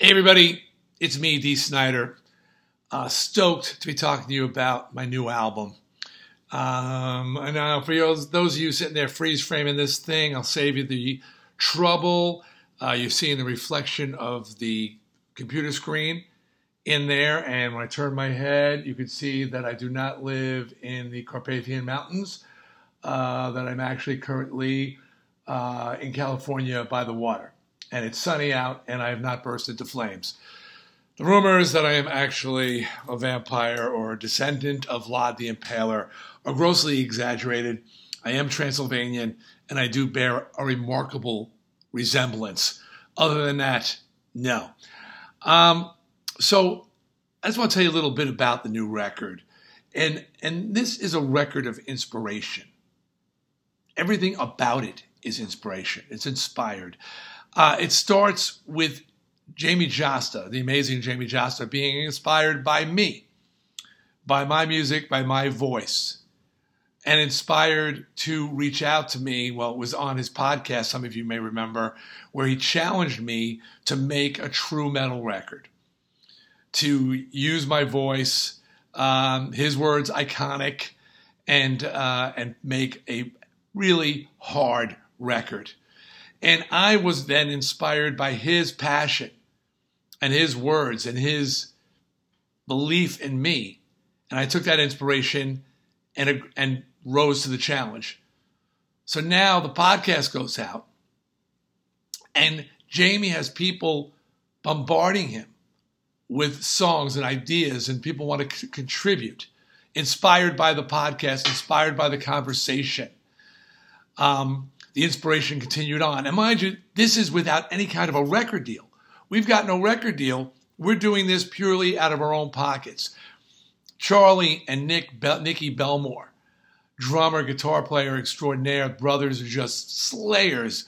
Hey everybody, it's me, Dee Snider. Stoked to be talking to you about my new album. And for those of you sitting there freeze framing this thing, I'll save you the trouble. You're seeing the reflection of the computer screen in there, and when I turn my head, you can see that I do not live in the Carpathian Mountains, that I'm actually currently in California by the water. And it's sunny out, and I have not burst into flames. The rumors that I am actually a vampire or a descendant of Vlad the Impaler are grossly exaggerated. I am Transylvanian, and I do bear a remarkable resemblance. Other than that, no. So I just want to tell you a little bit about the new record. And this is a record of inspiration. Everything about it is inspiration. It's inspired. It starts with Jamey Jasta, the amazing Jamey Jasta, being inspired by me, by my music, by my voice, and inspired to reach out to me. Well, it was on his podcast, some of you may remember, where he challenged me to make a true metal record, to use my voice, his words, iconic, and make a really hard record. And I was then inspired by his passion and his words and his belief in me. And I took that inspiration and rose to the challenge. So now the podcast goes out, and Jamey has people bombarding him with songs and ideas, and people want to contribute, inspired by the podcast, inspired by the conversation. The inspiration continued on. And mind you, this is without any kind of a record deal. We've got no record deal. We're doing this purely out of our own pockets. Charlie and Nicky Bellmore, drummer, guitar player extraordinaire, brothers are just slayers.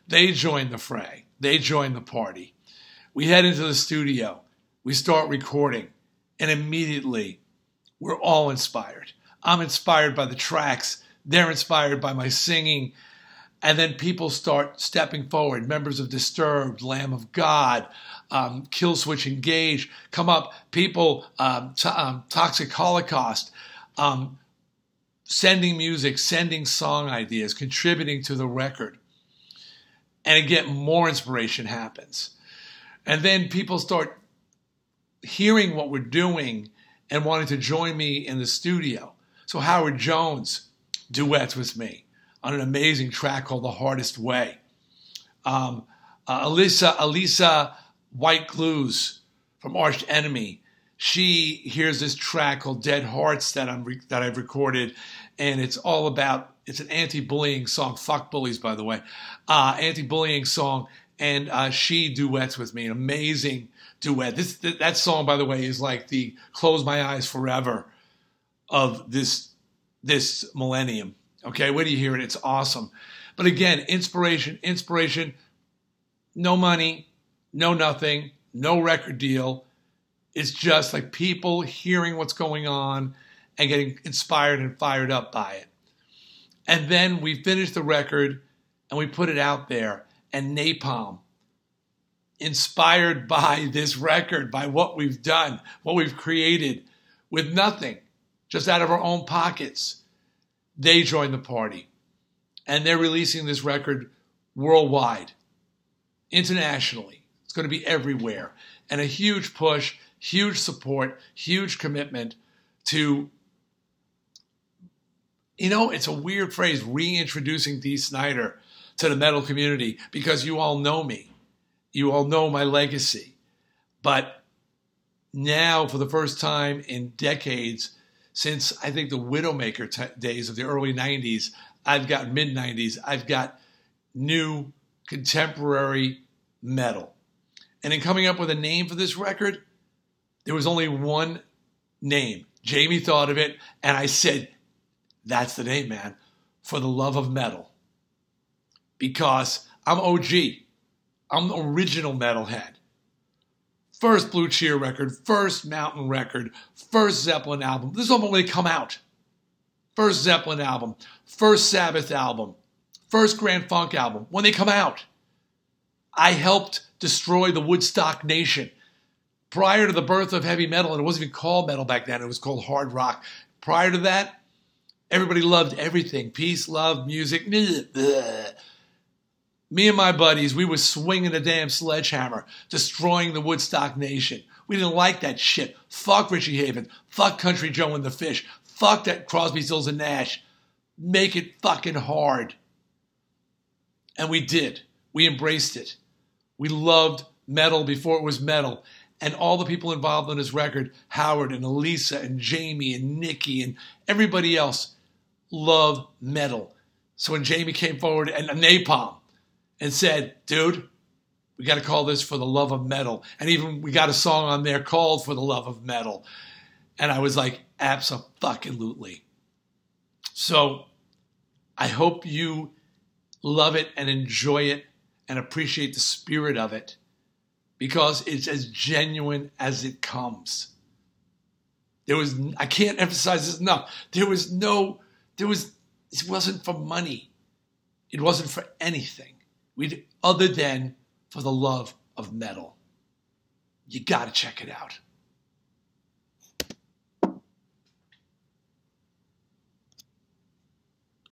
They join the fray. They join the party. We head into the studio. We start recording. And immediately, we're all inspired. I'm inspired by the tracks. They're inspired by my singing. And then people start stepping forward. Members of Disturbed, Lamb of God, Killswitch Engage come up. People, Toxic Holocaust, sending music, sending song ideas, contributing to the record. And again, more inspiration happens. And then people start hearing what we're doing and wanting to join me in the studio. So Howard Jones duets with me on an amazing track called The Hardest Way. Alissa White-Gluz from Arch Enemy, she hears this track called Dead Hearts that I've recorded, and it's all about, it's an anti-bullying song, fuck bullies by the way, anti-bullying song, and she duets with me, an amazing duet. That song, by the way, is like the Close My Eyes Forever of this millennium. Okay, when you hear it, it's awesome. But again, inspiration, no money, no nothing, no record deal. It's just like people hearing what's going on and getting inspired and fired up by it. And then we finish the record and we put it out there. And Napalm, inspired by this record, by what we've done, what we've created with nothing, just out of our own pockets, they joined the party, and they're releasing this record worldwide, internationally. It's going to be everywhere. And a huge push, huge support, huge commitment to, it's a weird phrase, reintroducing Dee Snider to the metal community, because you all know me. You all know my legacy. But now, for the first time in decades, since I think the Widowmaker days of the early 90s, I've got mid-90s, I've got new contemporary metal. And in coming up with a name for this record, there was only one name. Jamey thought of it, and I said, that's the name, man, For the Love of Metal. Because I'm OG. I'm the original metalhead. First Blue Cheer record, first Mountain record, first Zeppelin album. This is when they come out. First Zeppelin album, first Sabbath album, first Grand Funk album, when they come out. I helped destroy the Woodstock Nation. Prior to the birth of heavy metal, and it wasn't even called metal back then, it was called hard rock. Prior to that, everybody loved everything. Peace, love, music. Me and my buddies, we were swinging a damn sledgehammer, destroying the Woodstock Nation. We didn't like that shit. Fuck Richie Havens. Fuck Country Joe and the Fish. Fuck that Crosby, Stills and Nash. Make it fucking hard. And we did. We embraced it. We loved metal before it was metal. And all the people involved on this record, Howard and Alissa and Jamey and Nikki and everybody else, love metal. So when Jamey came forward and Napalm and said, dude, we got to call this For the Love of Metal. And even we got a song on there called For the Love of Metal. And I was like, abso-fucking-lutely. So I hope you love it and enjoy it and appreciate the spirit of it, because it's as genuine as it comes. I can't emphasize this enough. It wasn't for money. It wasn't for anything other than for the love of metal. You got to check it out.